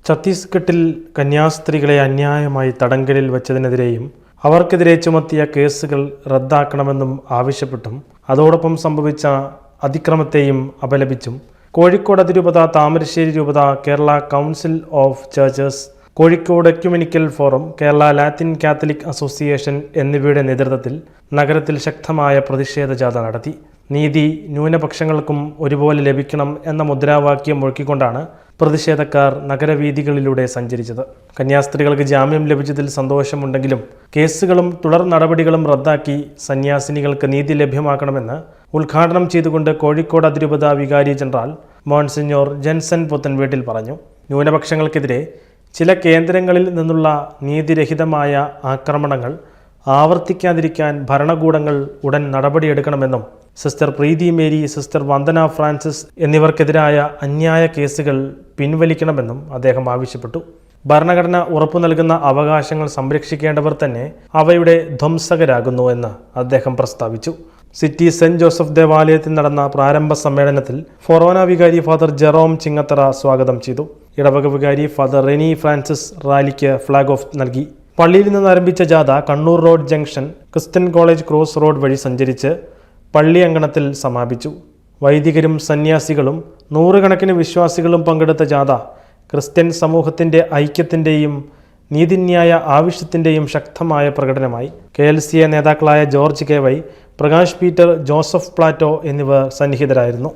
ഛത്തീസ്ഗഡിൽ കന്യാസ്ത്രീകളെ അന്യായമായി തടങ്കലിൽ വച്ചതിനെതിരെയും അവർക്കെതിരെ ചുമത്തിയ കേസുകൾ റദ്ദാക്കണമെന്നും ആവശ്യപ്പെട്ടും അതോടൊപ്പം സംഭവിച്ച അതിക്രമത്തെയും അപലപിച്ചും കോഴിക്കോട് അതിരൂപത, താമരശ്ശേരി രൂപത, Kerala council of churches, Kozhikode ecumenical forum, Kerala Latin Catholic association എന്നിവയുടെ നേതൃത്വത്തിൽ നഗരത്തിൽ ശക്തമായ പ്രതിഷേധ ജാഥ നടത്തി. നീതി ന്യൂനപക്ഷങ്ങൾക്കും ഒരുപോലെ ലഭിക്കണം എന്ന മുദ്രാവാക്യം മുഴക്കിക്കൊണ്ടാണ് പ്രതിഷേധക്കാർ നഗരവീഥികളിലൂടെ സഞ്ചരിച്ചത്. കന്യാസ്ത്രീകൾക്ക് ജാമ്യം ലഭിച്ചതിൽ സന്തോഷമുണ്ടെങ്കിലും കേസുകളും തുടർ നടപടികളും റദ്ദാക്കി സന്യാസിനികൾക്ക് നീതി ലഭ്യമാക്കണമെന്ന് ഉദ്ഘാടനം ചെയ്തുകൊണ്ട് കോഴിക്കോട് അതിരൂപത വികാരി ജനറൽ മോൺസിഞ്ഞോർ ജെൻസൺ പുത്തൻവീട്ടിൽ പറഞ്ഞു. ന്യൂനപക്ഷങ്ങൾക്കെതിരെ ചില കേന്ദ്രങ്ങളിൽ നിന്നുള്ള നീതിരഹിതമായ ആക്രമണങ്ങൾ ആവർത്തിക്കാതിരിക്കാൻ ഭരണകൂടങ്ങൾ ഉടൻ നടപടിയെടുക്കണമെന്നും സിസ്റ്റർ പ്രീതി മേരി, സിസ്റ്റർ വന്ദന ഫ്രാൻസിസ് എന്നിവർക്കെതിരായ അന്യായ കേസുകൾ പിൻവലിക്കണമെന്നും അദ്ദേഹം ആവശ്യപ്പെട്ടു. ഭരണഘടന ഉറപ്പു നൽകുന്ന അവകാശങ്ങൾ സംരക്ഷിക്കേണ്ടവർ തന്നെ അവയുടെ ധ്വംസകരാകുന്നു എന്ന് അദ്ദേഹം പ്രസ്താവിച്ചു. സിറ്റി സെന്റ് ജോസഫ് ദേവാലയത്തിൽ നടന്ന പ്രാരംഭ സമ്മേളനത്തിൽ ഫൊറോന വികാരി ഫാദർ ജെറോം ചിങ്ങത്തറ സ്വാഗതം ചെയ്തു. ഇടവക വികാരി ഫാദർ റെനി ഫ്രാൻസിസ് റാലിക്ക് ഫ്ലാഗ് ഓഫ് നൽകി. പള്ളിയിൽ നിന്ന് ആരംഭിച്ച ജാഥ Kannur road junction Christian college cross road വഴി സഞ്ചരിച്ച് പള്ളി അങ്കണത്തിൽ സമാപിച്ചു. വൈദികരും സന്യാസികളും നൂറുകണക്കിന് വിശ്വാസികളും പങ്കെടുത്ത ജാഥ ക്രിസ്ത്യൻ സമൂഹത്തിൻ്റെ ഐക്യത്തിൻ്റെയും നീതിന്യായ ആവശ്യത്തിൻ്റെയും ശക്തമായ പ്രകടനമായി. KLCA നേതാക്കളായ George KY, Prakash Peter, Joseph Plato എന്നിവർ സന്നിഹിതരായിരുന്നു.